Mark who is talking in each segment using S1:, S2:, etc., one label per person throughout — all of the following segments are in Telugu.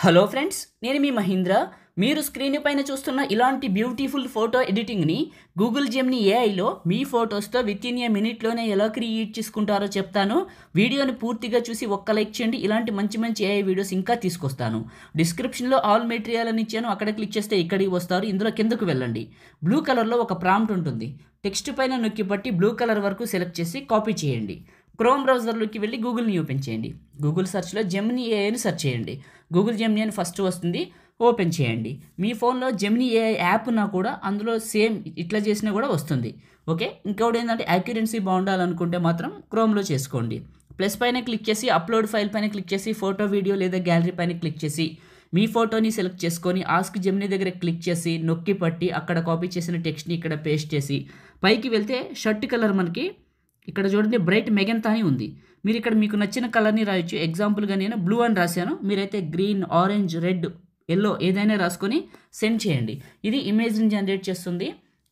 S1: హలో ఫ్రెండ్స్, నేను మీ మహీంద్ర. మీరు స్క్రీన్ పైన చూస్తున్న ఇలాంటి బ్యూటిఫుల్ ఫోటో ఎడిటింగ్ని గూగుల్ జెమినీ ఏఐలో మీ ఫొటోస్తో విత్ ఇన్ ఏ మినిట్లోనే ఎలా క్రియేట్ చేసుకుంటారో చెప్తాను. వీడియోని పూర్తిగా చూసి ఒక్క లైక్ చేయండి. ఇలాంటి మంచి మంచి ఏఐ వీడియోస్ ఇంకా తీసుకొస్తాను. డిస్క్రిప్షన్లో ఆల్ మెటీరియల్ అని ఇచ్చాను, అక్కడ క్లిక్ చేస్తే ఇక్కడికి వస్తారు. ఇందులో కిందకు వెళ్ళండి. బ్లూ కలర్లో ఒక ప్రాంప్ట్ ఉంటుంది. టెక్స్ట్ పైన నొక్కి పట్టి బ్లూ కలర్ వరకు సెలెక్ట్ చేసి కాపీ చేయండి. క్రోమ్ బ్రౌజర్లోకి వెళ్ళి గూగుల్ని ఓపెన్ చేయండి. గూగుల్ సెర్చ్లో జెమినీ ఏఐని సెర్చ్ చేయండి. గూగుల్ జెమినీ అని ఫస్ట్ వస్తుంది, ఓపెన్ చేయండి. మీ ఫోన్లో జెమినీ ఏఐ యాప్ ఉన్నా కూడా అందులో సేమ్ ఇట్లా చేసినా కూడా వస్తుంది. ఓకే, ఇంకోటి ఏంటంటే యాక్యురెన్సీ బాగుండాలనుకుంటే మాత్రం క్రోమ్లో చేసుకోండి. ప్లస్ పైన క్లిక్ చేసి అప్లోడ్ ఫైల్ పైన క్లిక్ చేసి ఫోటో, వీడియో లేదా గ్యాలరీ పైన క్లిక్ చేసి మీ ఫోటోని సెలెక్ట్ చేసుకొని ఆస్క్ జెమినీ దగ్గర క్లిక్ చేసి నొక్కి పట్టి అక్కడ కాపీ చేసిన టెక్స్ట్ని ఇక్కడ పేస్ట్ చేసి పైకి వెళ్తే షర్ట్ కలర్ మనకి ఇక్కడ చూడండి బ్రైట్ మెగంతా అని ఉంది. మీరు ఇక్కడ మీకు నచ్చిన కలర్ని రాయొచ్చు. ఎగ్జాంపుల్గా నేను బ్లూ అని రాశాను, మీరైతే గ్రీన్, ఆరెంజ్, రెడ్, ఎల్లో ఏదైనా రాసుకొని సెండ్ చేయండి. ఇది ఇమేజ్ని జనరేట్ చేస్తుంది.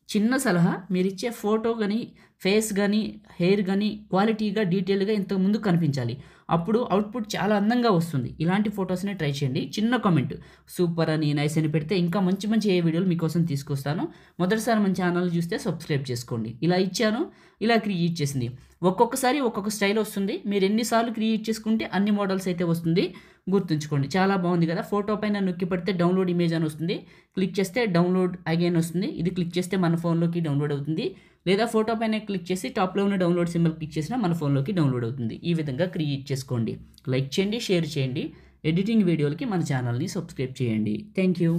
S1: చిన్న సలహా, మీరు ఇచ్చే ఫోటో కానీ ఫేస్ కానీ హెయిర్ కానీ క్వాలిటీగా డీటెయిల్గా ఇంతకుముందు కనిపించాలి. అప్పుడు అవుట్పుట్ చాలా అందంగా వస్తుంది. ఇలాంటి ఫొటోస్ని ట్రై చేయండి. చిన్న కామెంట్ సూపర్ అని, నైస్ అని పెడితే ఇంకా మంచి మంచి ఏ వీడియోలు మీకోసం తీసుకొస్తాను. మొదటిసారి మన ఛానల్ చూస్తే సబ్స్క్రైబ్ చేసుకోండి. ఇలా ఇచ్చాను, ఇలా క్రియేట్ చేసింది. ఒక్కొక్కసారి ఒక్కొక్క స్టైల్ వస్తుంది. మీరు ఎన్నిసార్లు క్రియేట్ చేసుకుంటే అన్ని మోడల్స్ అయితే వస్తుంది. గుర్తుంచుకోండి. చాలా బాగుంది కదా. ఫోటో పైన నొక్కి పడితే డౌన్లోడ్ ఇమేజ్ అని వస్తుంది. క్లిక్ చేస్తే డౌన్లోడ్ అగైన్ వస్తుంది. ఇది క్లిక్ చేస్తే మన ఫోన్లోకి డౌన్లోడ్ అవుతుంది. లేదా ఫోటో పైన క్లిక్ చేసి టాప్లో ఉన్న డౌన్లోడ్ సింబల్ క్లిక్ చేసినా మన ఫోన్లోకి డౌన్లోడ్ అవుతుంది. ఈ విధంగా క్రియేట్ చేసుకోండి. లైక్ చేయండి, షేర్ చేయండి. ఎడిటింగ్ వీడియోలకి మన ఛానల్ని సబ్స్క్రైబ్ చేయండి. Thank you.